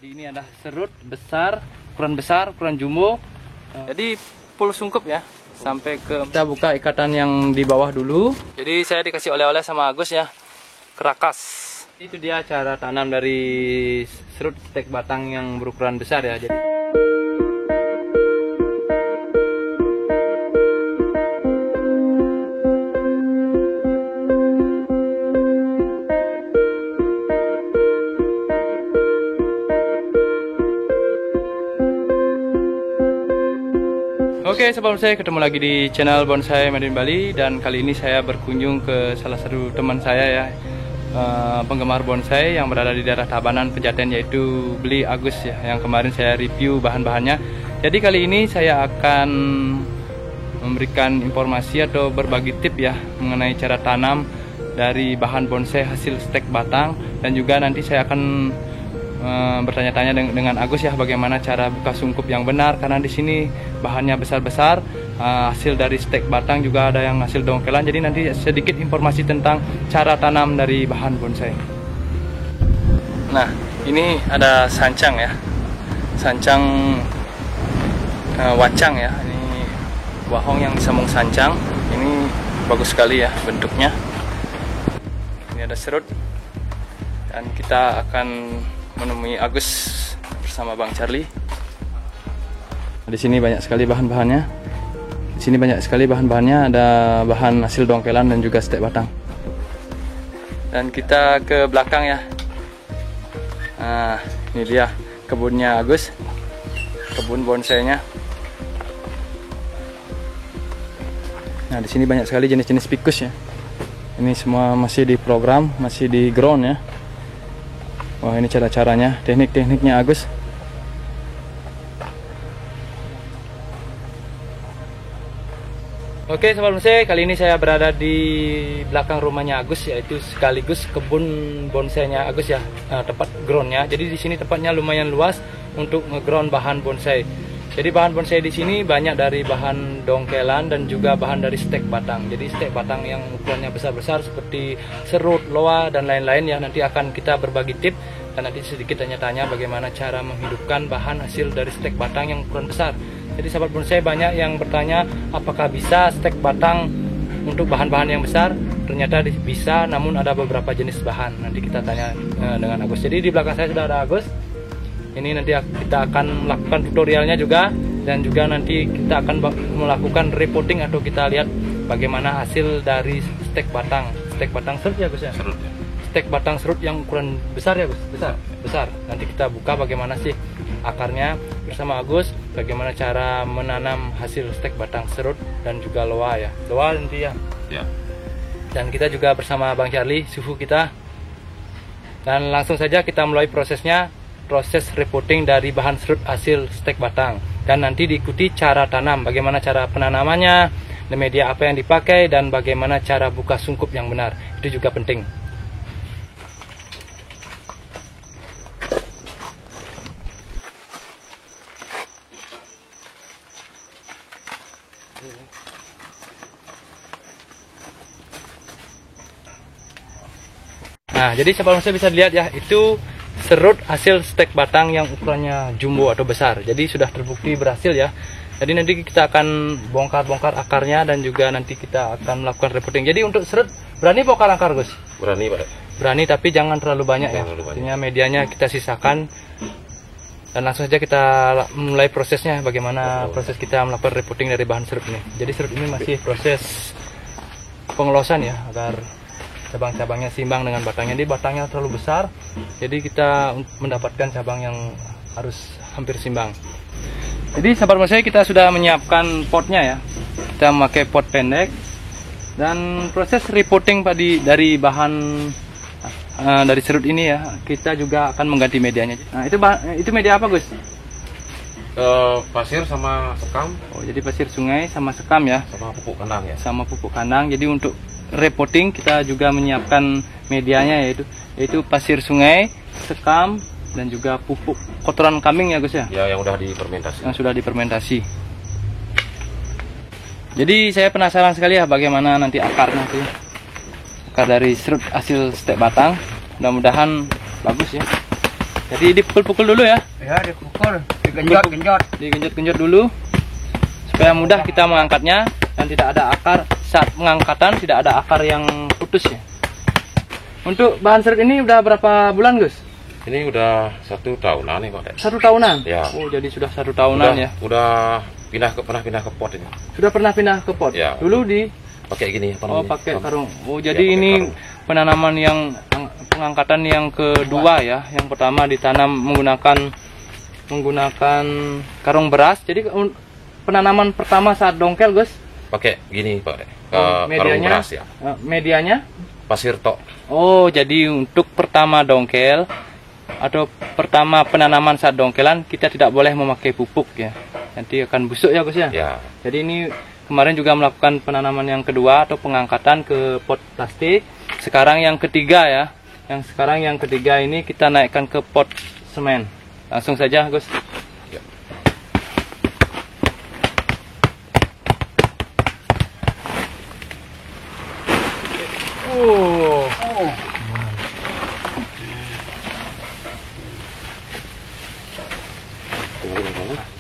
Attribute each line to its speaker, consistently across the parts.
Speaker 1: Jadi ini ada serut besar, ukuran jumbo. Jadi full sungkup ya. Sampai ke kita buka ikatan yang di bawah dulu. Jadi saya dikasih oleh-oleh sama Agus ya. Kerakas. Itu dia cara tanam dari serut stek batang yang berukuran besar ya. Jadi Oke, sobat bonsai, ketemu lagi di channel Bonsai Made in Bali. Dan kali ini saya berkunjung ke salah satu teman saya ya, penggemar bonsai yang berada di daerah Tabanan, Pejaten, yaitu Beli Agus ya, yang kemarin saya review bahan-bahannya. Jadi kali ini saya akan memberikan informasi atau berbagi tip ya mengenai cara tanam dari bahan bonsai hasil stek batang. Dan juga nanti saya akan bertanya-tanya dengan Agus ya, bagaimana cara buka sungkup yang benar, karena di sini bahannya besar-besar, hasil dari stek batang, juga ada yang hasil dongkelan. Jadi nanti sedikit informasi tentang cara tanam dari bahan bonsai. Nah, ini ada sancang ya, sancang wacang ya. Ini wahong yang disambung sancang. Ini bagus sekali ya bentuknya. Ini ada serut, dan kita akan menemui Agus bersama Bang Charlie. Di sini banyak sekali bahan-bahannya. Di sini banyak sekali bahan-bahannya, ada bahan hasil dongkelan dan juga stek batang. Dan kita ke belakang ya. Nah, ini dia kebunnya Agus, kebun bonsainya. Nah, di sini banyak sekali jenis-jenis ficus ya. Ini semua masih di program, masih di ground ya. Wah, ini cara-caranya, teknik-tekniknya Agus. Oke sobat bonsai, kali ini saya berada di belakang rumahnya Agus, yaitu sekaligus kebun bonsainya Agus ya, tempat groundnya. Jadi di sini tempatnya lumayan luas untuk ngeground bahan bonsai. Jadi bahan bonsai di sini banyak dari bahan dongkelan dan juga bahan dari stek batang. Jadi stek batang yang ukurannya besar-besar seperti serut, loa dan lain-lain ya. Nanti akan kita berbagi tip dan nanti sedikit tanya-tanya bagaimana cara menghidupkan bahan hasil dari stek batang yang ukuran besar. Jadi sahabat bonsai banyak yang bertanya apakah bisa stek batang untuk bahan-bahan yang besar. Ternyata bisa, namun ada beberapa jenis bahan. Nanti kita tanya dengan Agus. Jadi di belakang saya sudah ada Agus. Ini nanti kita akan melakukan tutorialnya juga, dan juga nanti kita akan melakukan reporting atau kita lihat bagaimana hasil dari stek batang serut ya Gus ya.
Speaker 2: Serut ya.
Speaker 1: Stek batang serut yang ukuran besar ya Gus, besar. Nanti kita buka bagaimana sih akarnya bersama Agus, bagaimana cara menanam hasil stek batang serut dan juga loa ya. Loa nanti ya.
Speaker 2: Ya.
Speaker 1: Dan kita juga bersama Bang Charlie, suhu kita. Dan langsung saja kita mulai prosesnya. Proses reporting dari bahan serut hasil stek batang, dan nanti diikuti cara tanam, bagaimana cara penanamannya, media apa yang dipakai, dan bagaimana cara buka sungkup yang benar. Itu juga penting. Nah, jadi sahabat bonsai bisa dilihat ya, itu serut hasil stek batang yang ukurannya jumbo atau besar. Jadi sudah terbukti berhasil ya. Jadi nanti kita akan bongkar-bongkar akarnya dan juga nanti kita akan melakukan reporting. Jadi untuk serut berani bongkar akar Gus?
Speaker 2: Berani Pak.
Speaker 1: Berani, tapi jangan terlalu banyak ya.
Speaker 2: Terlalu banyak.
Speaker 1: Artinya medianya kita sisakan. Dan langsung saja kita mulai prosesnya, bagaimana proses kita melakukan reporting dari bahan serut ini. Jadi serut ini masih proses pengelosan ya, agar cabang-cabangnya simbang dengan batangnya. Jadi batangnya terlalu besar, jadi kita mendapatkan cabang yang harus hampir simbang. Jadi sahabat bonsai, kita sudah menyiapkan potnya ya. Kita memakai pot pendek, dan proses reporting dari bahan dari serut ini ya, kita juga akan mengganti medianya. Nah, itu media apa Gus?
Speaker 2: Pasir sama sekam.
Speaker 1: Oh, jadi pasir sungai sama sekam ya.
Speaker 2: Sama pupuk kandang ya.
Speaker 1: Sama pupuk kandang. Jadi untuk reporting kita juga menyiapkan medianya, yaitu pasir sungai, sekam, dan juga pupuk kotoran kambing ya Gus ya.
Speaker 2: Ya, yang udah difermentasi.
Speaker 1: Yang sudah difermentasi. Jadi saya penasaran sekali ya bagaimana nanti akarnya tuh. Akar dari serut hasil stek batang. Mudah-mudahan bagus ya. Jadi dipukul-pukul dulu ya.
Speaker 3: Ya, dipukul, digenjot-genjot.
Speaker 1: Digenjot-genjot dulu supaya mudah kita mengangkatnya dan tidak ada akar saat pengangkatan, tidak ada akar yang putus ya. Untuk bahan serut ini udah berapa bulan, Gus?
Speaker 2: Ini udah 1 tahunan nih Pak.
Speaker 1: 1 tahunan?
Speaker 2: Ya.
Speaker 1: Oh, jadi sudah 1 tahunan ya.
Speaker 2: Udah pernah pindah ke pot ini.
Speaker 1: Sudah pernah pindah ke pot?
Speaker 2: Ya.
Speaker 1: Dulu di
Speaker 2: Pakai gini apa
Speaker 1: Oh,
Speaker 2: namanya?
Speaker 1: pakai karung. Oh,
Speaker 2: Ya,
Speaker 1: jadi
Speaker 2: pakai
Speaker 1: ini
Speaker 2: karung.
Speaker 1: penanaman yang pengangkatan yang kedua ya. Yang pertama ditanam menggunakan karung beras. Jadi penanaman pertama saat dongkel, Gus?
Speaker 2: Pakai gini Pak. Karung
Speaker 1: Medianya?
Speaker 2: beras ya.
Speaker 1: Medianya?
Speaker 2: Pasir tok.
Speaker 1: Oh, jadi untuk pertama dongkel atau pertama penanaman saat dongkelan kita tidak boleh memakai pupuk ya. Nanti akan busuk ya, Gus ya?
Speaker 2: Ya.
Speaker 1: Jadi ini kemarin juga melakukan penanaman yang kedua atau pengangkatan ke pot plastik. Sekarang yang ketiga ya. Sekarang yang ketiga ini kita naikkan ke pot semen. Langsung saja, Gus.
Speaker 2: Ya.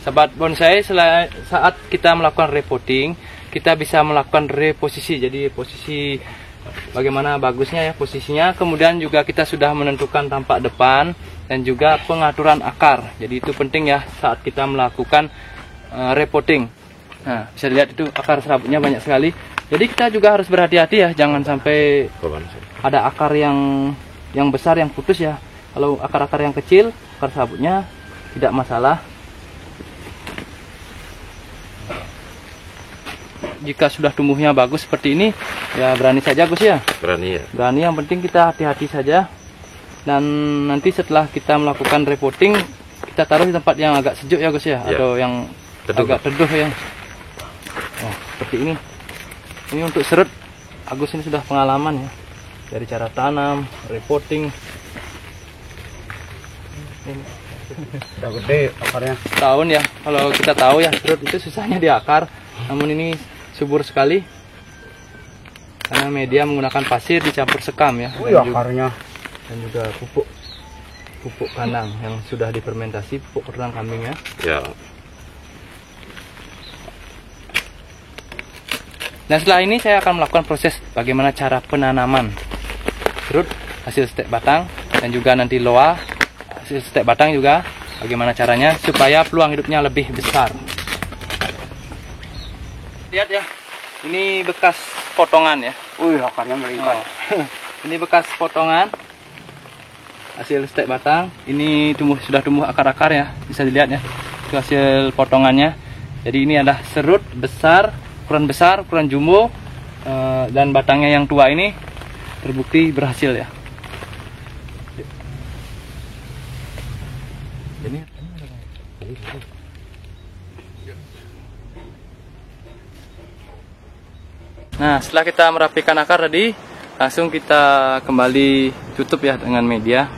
Speaker 1: Sahabat bonsai, saat kita melakukan repotting, kita bisa melakukan reposisi. Jadi posisi bagaimana bagusnya ya posisinya. Kemudian juga kita sudah menentukan tampak depan dan juga pengaturan akar. Jadi itu penting ya saat kita melakukan repotting. Nah, bisa dilihat itu akar serabutnya banyak sekali. Jadi kita juga harus berhati-hati ya, jangan sampai ada akar yang besar yang putus ya. Kalau akar-akar yang kecil, akar serabutnya tidak masalah. Jika sudah tumbuhnya bagus seperti ini, ya berani saja, Gus ya.
Speaker 2: Berani ya.
Speaker 1: Berani, yang penting kita hati-hati saja. Dan nanti setelah kita melakukan repotting, kita taruh di tempat yang agak sejuk ya, Gus ya,
Speaker 2: Ya.
Speaker 1: atau yang
Speaker 2: Teduh.
Speaker 1: agak teduh ya. Oh, seperti ini. Ini untuk serut, Agus ini sudah pengalaman ya, dari cara tanam, repotting. Ini
Speaker 3: Udah gede akarnya.
Speaker 1: tahun ya, kalau kita tahu ya serut itu susahnya di akar, namun ini subur sekali karena media menggunakan pasir dicampur sekam ya,
Speaker 3: Wih, akarnya.
Speaker 1: dan juga pupuk kandang yang sudah difermentasi, pupuk kerang kambing ya.
Speaker 2: Ya.
Speaker 1: Dan setelah ini saya akan melakukan proses bagaimana cara penanaman serut hasil stek batang dan juga nanti loa hasil stek batang juga bagaimana caranya supaya peluang hidupnya lebih besar. Lihat ya, ini bekas potongan ya.
Speaker 3: Wih, akarnya melingkar.
Speaker 1: Ini bekas potongan hasil stek batang. Ini sudah tumbuh akar-akar ya, bisa dilihat ya. Itu hasil potongannya. Jadi ini adalah serut besar, ukuran jumbo, dan batangnya yang tua ini terbukti berhasil ya. Ini Nah, setelah kita merapikan akar tadi, langsung kita kembali tutup ya dengan media.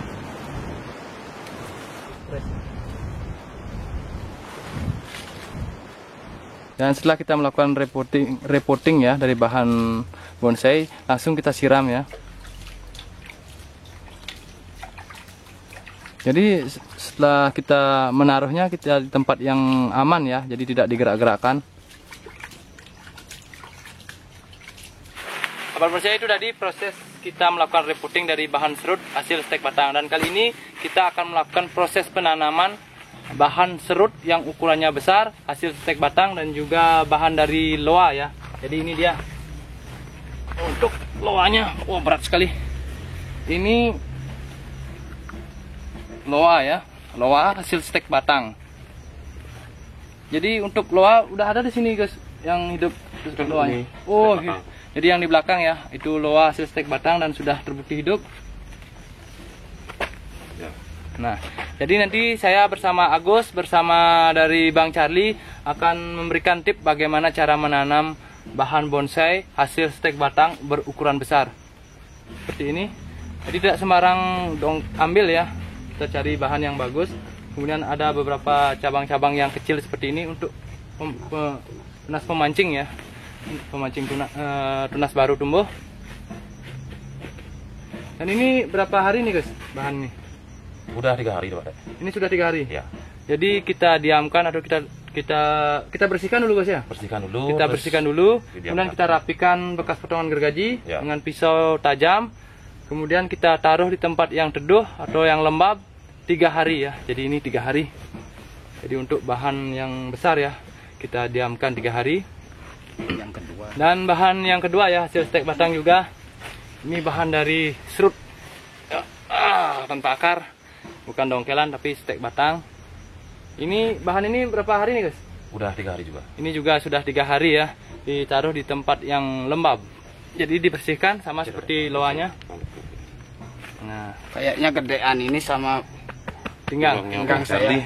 Speaker 1: Dan setelah kita melakukan repotting ya dari bahan bonsai, langsung kita siram ya. Jadi setelah kita menaruhnya, kita di tempat yang aman ya, jadi tidak digerak-gerakkan. Sahabat bonsai, itu tadi proses kita melakukan repotting dari bahan serut hasil stek batang, dan kali ini kita akan melakukan proses penanaman bahan serut yang ukurannya besar hasil stek batang dan juga bahan dari loa ya. Jadi ini dia untuk loanya, wah berat sekali. Ini loa ya, loa hasil stek batang. Jadi untuk loa udah ada di sini guys yang hidup loanya. Oh, jadi yang di belakang ya itu loa hasil stek batang dan sudah terbukti hidup. Nah, jadi nanti saya bersama Agus, bersama dari Bang Charlie akan memberikan tip bagaimana cara menanam bahan bonsai hasil stek batang berukuran besar. Seperti ini. Jadi tidak sembarang ambil ya. Kita cari bahan yang bagus. Kemudian ada beberapa cabang-cabang yang kecil seperti ini untuk tunas pemancing ya. Pemancing tunas baru tumbuh. Dan ini berapa hari nih guys bahan nih?
Speaker 2: Udah 3 hari Pak.
Speaker 1: Ini sudah 3 hari.
Speaker 2: Ya.
Speaker 1: Jadi kita diamkan atau kita bersihkan dulu guys ya.
Speaker 2: Bersihkan dulu.
Speaker 1: Kita
Speaker 2: terus
Speaker 1: bersihkan dulu,
Speaker 2: didiamkan.
Speaker 1: kemudian kita rapikan bekas potongan gergaji
Speaker 2: Ya.
Speaker 1: dengan pisau tajam. Kemudian kita taruh di tempat yang teduh atau yang lembab 3 hari ya. Jadi ini 3 hari. Jadi untuk bahan yang besar ya, kita diamkan 3 hari.
Speaker 3: Yang kedua.
Speaker 1: Dan bahan yang kedua ya, hasil stek batang juga. Ini bahan dari serut ya, tanpa akar, bukan dongkelan tapi stek batang. Ini bahan ini berapa hari nih guys?
Speaker 2: Udah 3 hari juga.
Speaker 1: Ini juga sudah 3 hari ya, ditaruh di tempat yang lembab. Jadi dibersihkan sama seperti loanya. Nah,
Speaker 3: Kayaknya gedean ini sama
Speaker 1: tinggal
Speaker 2: Yang saya.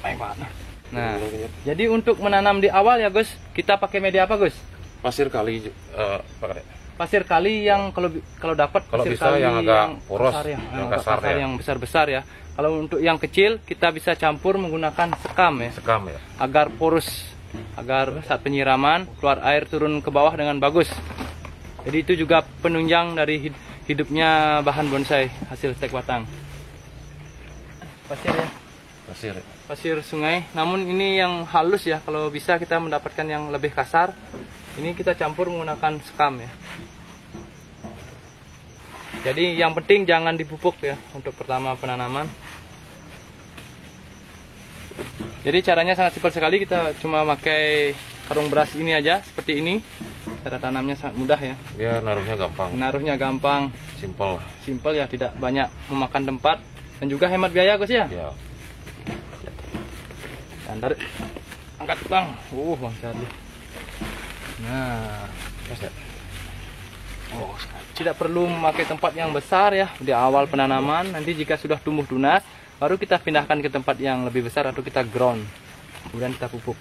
Speaker 1: baik banget. Nah, jadi untuk menanam di awal ya Gus, kita pakai media apa Gus?
Speaker 2: Pasir kali Pak Kade.
Speaker 1: Pasir kali yang kalau dapat
Speaker 2: Kalau
Speaker 1: pasir
Speaker 2: bisa
Speaker 1: kali
Speaker 2: yang agak poros,
Speaker 1: besar ya,
Speaker 2: yang
Speaker 1: agak
Speaker 2: kasar
Speaker 1: kasar,
Speaker 2: ya.
Speaker 1: yang besar-besar ya. Kalau untuk yang kecil kita bisa campur menggunakan sekam ya,
Speaker 2: Sekam ya.
Speaker 1: agar porus, agar saat penyiraman keluar air turun ke bawah dengan bagus. Jadi itu juga penunjang dari hidupnya bahan bonsai hasil stek batang. Pasir ya,
Speaker 2: Pasir. Ya.
Speaker 1: pasir sungai. Namun ini yang halus ya, kalau bisa kita mendapatkan yang lebih kasar. Ini kita campur menggunakan sekam ya. Jadi yang penting jangan dipupuk ya untuk pertama penanaman. Jadi caranya sangat simpel sekali, kita cuma pakai karung beras ini aja seperti ini. Cara tanamnya sangat mudah ya.
Speaker 2: Ya naruhnya gampang.
Speaker 1: Naruhnya gampang,
Speaker 2: Simple.
Speaker 1: simpel ya, tidak banyak memakan tempat dan juga hemat biaya Gus ya.
Speaker 2: Ya.
Speaker 1: Standar. Angkat Bang. Bang Charlie. Nah,
Speaker 2: Mas ya.
Speaker 1: tidak perlu memakai tempat yang besar ya di awal penanaman. Nanti jika sudah tumbuh tunas, baru kita pindahkan ke tempat yang lebih besar atau kita ground, kemudian kita pupuk.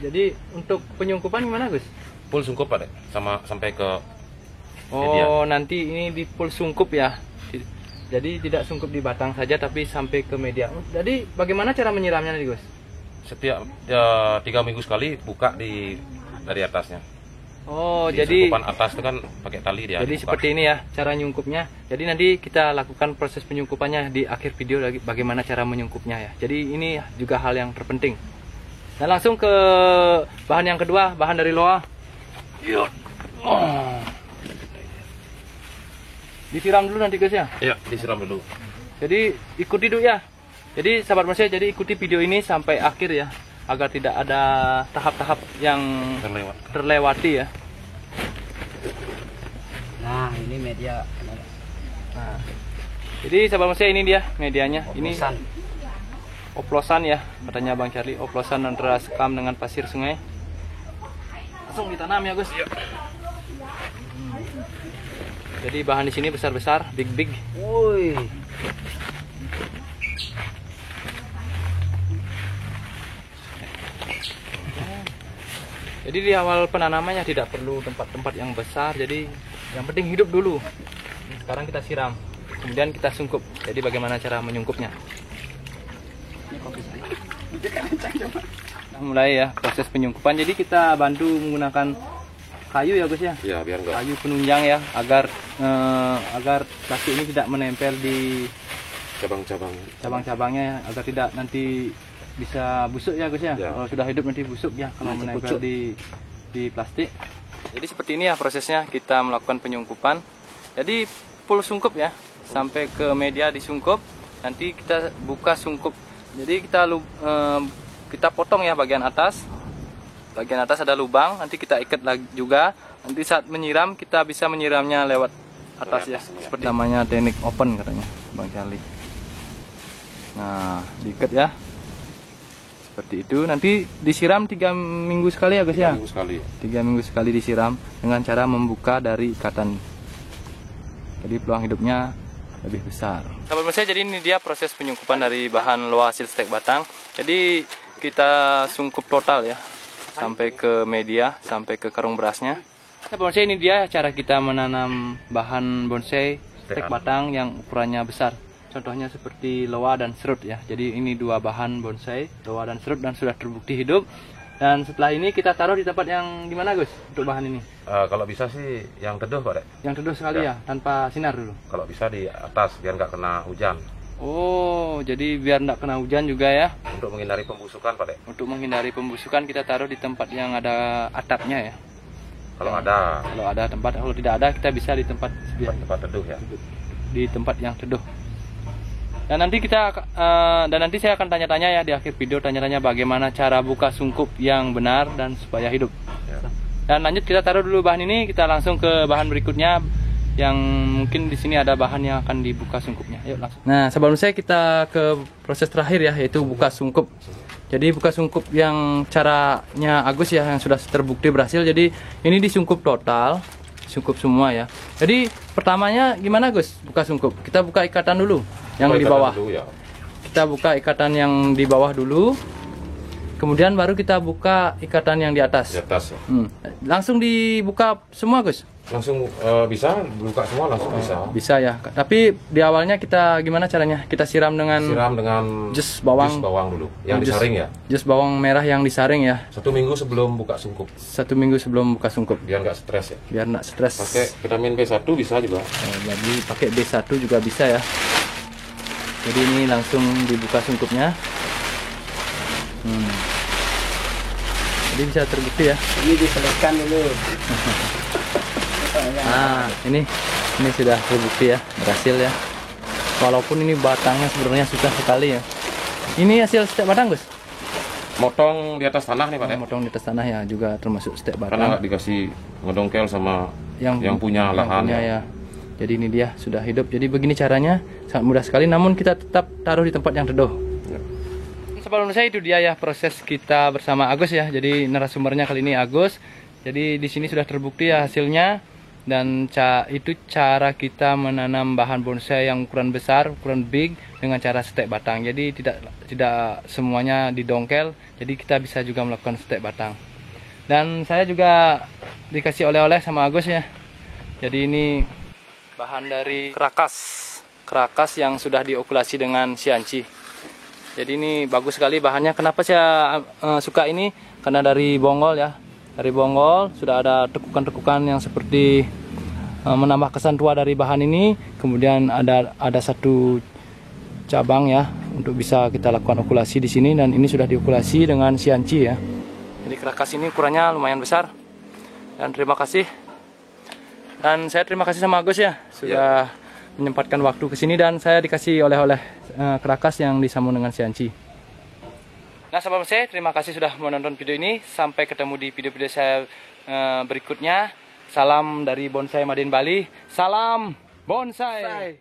Speaker 1: Jadi untuk penyungkupan gimana Gus?
Speaker 2: Full sungkup Pak, sama sampai ke
Speaker 1: Oh, nanti ini di full sungkup ya. Jadi tidak sungkup di batang saja tapi sampai ke media. Jadi bagaimana cara menyiramnya nih Gus?
Speaker 2: setiap 3 minggu sekali buka dari atasnya.
Speaker 1: Oh,
Speaker 2: Di
Speaker 1: jadi
Speaker 2: sungkupan atas itu kan pakai tali dia.
Speaker 1: jadi
Speaker 2: dibuka.
Speaker 1: seperti ini ya cara nyungkupnya. Jadi nanti kita lakukan proses penyungkupannya di akhir video lagi bagaimana cara menyungkupnya ya. Jadi ini juga hal yang terpenting. Dan langsung ke bahan yang kedua, bahan dari loa. Disiram dulu nanti guys ya.
Speaker 2: Iya, disiram dulu.
Speaker 1: Jadi ikuti dulu ya. Jadi sahabat manusia, jadi ikuti video ini sampai akhir ya, agar tidak ada tahap-tahap yang terlewati ya.
Speaker 3: Nah, ini media.
Speaker 1: Nah, jadi sahabat manusia, ini dia medianya.
Speaker 3: Oplosan.
Speaker 1: Ini oplosan ya, katanya Bang Charlie, oplosan antara sekam dengan pasir sungai. Langsung ditanam ya Gus. Jadi bahan di sini besar-besar, big.
Speaker 3: Woi.
Speaker 1: Jadi di awal penanamannya tidak perlu tempat-tempat yang besar, jadi yang penting hidup dulu. Sekarang kita siram, kemudian kita sungkup. Jadi bagaimana cara menyungkupnya? Kita mulai ya proses penyungkupan. Jadi kita bantu menggunakan kayu ya Gus ya.
Speaker 2: Iya, biar enggak.
Speaker 1: Kayu penunjang ya, agar plastik ini tidak menempel di cabang-cabangnya ya, agar tidak nanti bisa busuk ya Gus ya.
Speaker 2: Ya.
Speaker 1: Kalau sudah hidup nanti busuk ya kalau menempel di plastik. Jadi seperti ini ya prosesnya kita melakukan penyungkupan. Jadi full sungkup ya, sampai ke media disungkup. Nanti kita buka sungkup. Jadi kita potong ya bagian atas. Bagian atas ada lubang, nanti kita ikat lagi juga. Nanti saat menyiram kita bisa menyiramnya lewat atas ya. Seperti namanya teknik open katanya Bang Charlie. Nah, diikat ya. Seperti itu. Nanti disiram 3 minggu sekali ya Gus ya.
Speaker 2: 3 minggu sekali.
Speaker 1: 3 minggu sekali disiram dengan cara membuka dari ikatan. Jadi peluang hidupnya lebih besar. Sahabat manusia, jadi ini dia proses penyungkupan dari bahan loa hasil stek batang. Jadi kita sungkup total ya, sampai ke media, sampai ke karung berasnya. Sahabat manusia, ini dia cara kita menanam bahan bonsai stek batang yang ukurannya besar. Contohnya seperti loa dan serut ya. Jadi ini 2 bahan bonsai, loa dan serut, dan sudah terbukti hidup. Dan setelah ini kita taruh di tempat yang gimana Gus untuk bahan ini?
Speaker 2: Kalau bisa sih yang teduh Pak Dek.
Speaker 1: Yang teduh sekali ya, tanpa sinar dulu.
Speaker 2: Kalau bisa di atas biar nggak kena hujan.
Speaker 1: Oh, jadi biar nggak kena hujan juga ya.
Speaker 2: Untuk menghindari pembusukan Pak Dek.
Speaker 1: Untuk menghindari pembusukan kita taruh di tempat yang ada atapnya ya.
Speaker 2: Kalau ada.
Speaker 1: Kalau ada tempat, kalau tidak ada kita bisa di tempat
Speaker 2: Teduh ya.
Speaker 1: di tempat yang teduh. Dan nanti saya akan tanya-tanya ya di akhir video, tanya-tanya bagaimana cara buka sungkup yang benar dan supaya hidup.
Speaker 2: Ya.
Speaker 1: Dan lanjut kita taruh dulu bahan ini, kita langsung ke bahan berikutnya yang mungkin di sini ada bahan yang akan dibuka sungkupnya. Yuk langsung. Nah, sebelum kita ke proses terakhir ya, yaitu buka sungkup. Jadi buka sungkup yang caranya Agus ya, yang sudah terbukti berhasil. Jadi ini disungkup total, sungkup semua ya. Jadi pertamanya gimana Gus buka sungkup? Kita buka ikatan dulu yang di bawah.
Speaker 2: Dulu, ya.
Speaker 1: Kita buka ikatan yang di bawah dulu. Kemudian baru kita buka ikatan yang di atas.
Speaker 2: Di atas ya.
Speaker 1: Langsung dibuka semua Gus?
Speaker 2: Langsung bisa buka semua langsung bisa.
Speaker 1: Bisa ya. Tapi di awalnya kita gimana caranya? Kita siram dengan jus bawang
Speaker 2: dulu yang disaring ya.
Speaker 1: Jus bawang merah yang disaring ya.
Speaker 2: 1 minggu sebelum buka sungkup.
Speaker 1: 1 minggu sebelum buka sungkup.
Speaker 2: Biar nggak stres ya.
Speaker 1: Biar nggak stres.
Speaker 2: Pakai vitamin B1 bisa juga.
Speaker 1: Jadi pakai B1 juga bisa ya. Jadi ini langsung dibuka sungkupnya. Jadi bisa terbukti ya.
Speaker 3: Ini diselesaikan dulu.
Speaker 1: Nah, ini sudah terbukti ya, berhasil ya. Walaupun ini batangnya sebenarnya susah sekali ya. Ini hasil stek batang, Gus?
Speaker 2: Motong di atas tanah nih Pak Dek.
Speaker 1: Motong di atas tanah ya, juga termasuk stek batang.
Speaker 2: Karena nggak dikasih ngedongkel sama yang punya lahan
Speaker 1: ya. Jadi ini dia sudah hidup. Jadi begini caranya, sangat mudah sekali. Namun kita tetap taruh di tempat yang teduh. Ya. Sebelum saya itu dia ya proses kita bersama Agus ya. Jadi narasumbernya kali ini Agus. Jadi di sini sudah terbukti ya hasilnya. Dan itu cara kita menanam bahan bonsai yang ukuran besar, ukuran big dengan cara stek batang. Jadi tidak semuanya didongkel. Jadi kita bisa juga melakukan stek batang. Dan saya juga dikasih oleh-oleh sama Agus ya. Jadi ini bahan dari kerakas yang sudah diokulasi dengan sianci. Jadi ini bagus sekali bahannya. Kenapa saya suka ini? Karena dari bonggol ya. Dari bonggol sudah ada tekukan-tekukan yang seperti menambah kesan tua dari bahan ini. Kemudian ada satu cabang ya untuk bisa kita lakukan okulasi di sini, dan ini sudah diokulasi dengan sianci ya. Jadi kerakas ini ukurannya lumayan besar. Dan terima kasih. Dan saya terima kasih sama Agus ya sudah menyempatkan waktu ke sini, dan saya dikasih oleh-oleh kerakas yang disambung dengan sianci. Nah, sahabat bonsai, terima kasih sudah menonton video ini. Sampai ketemu di video-video saya berikutnya. Salam dari Bonsai Madin Bali. Salam bonsai.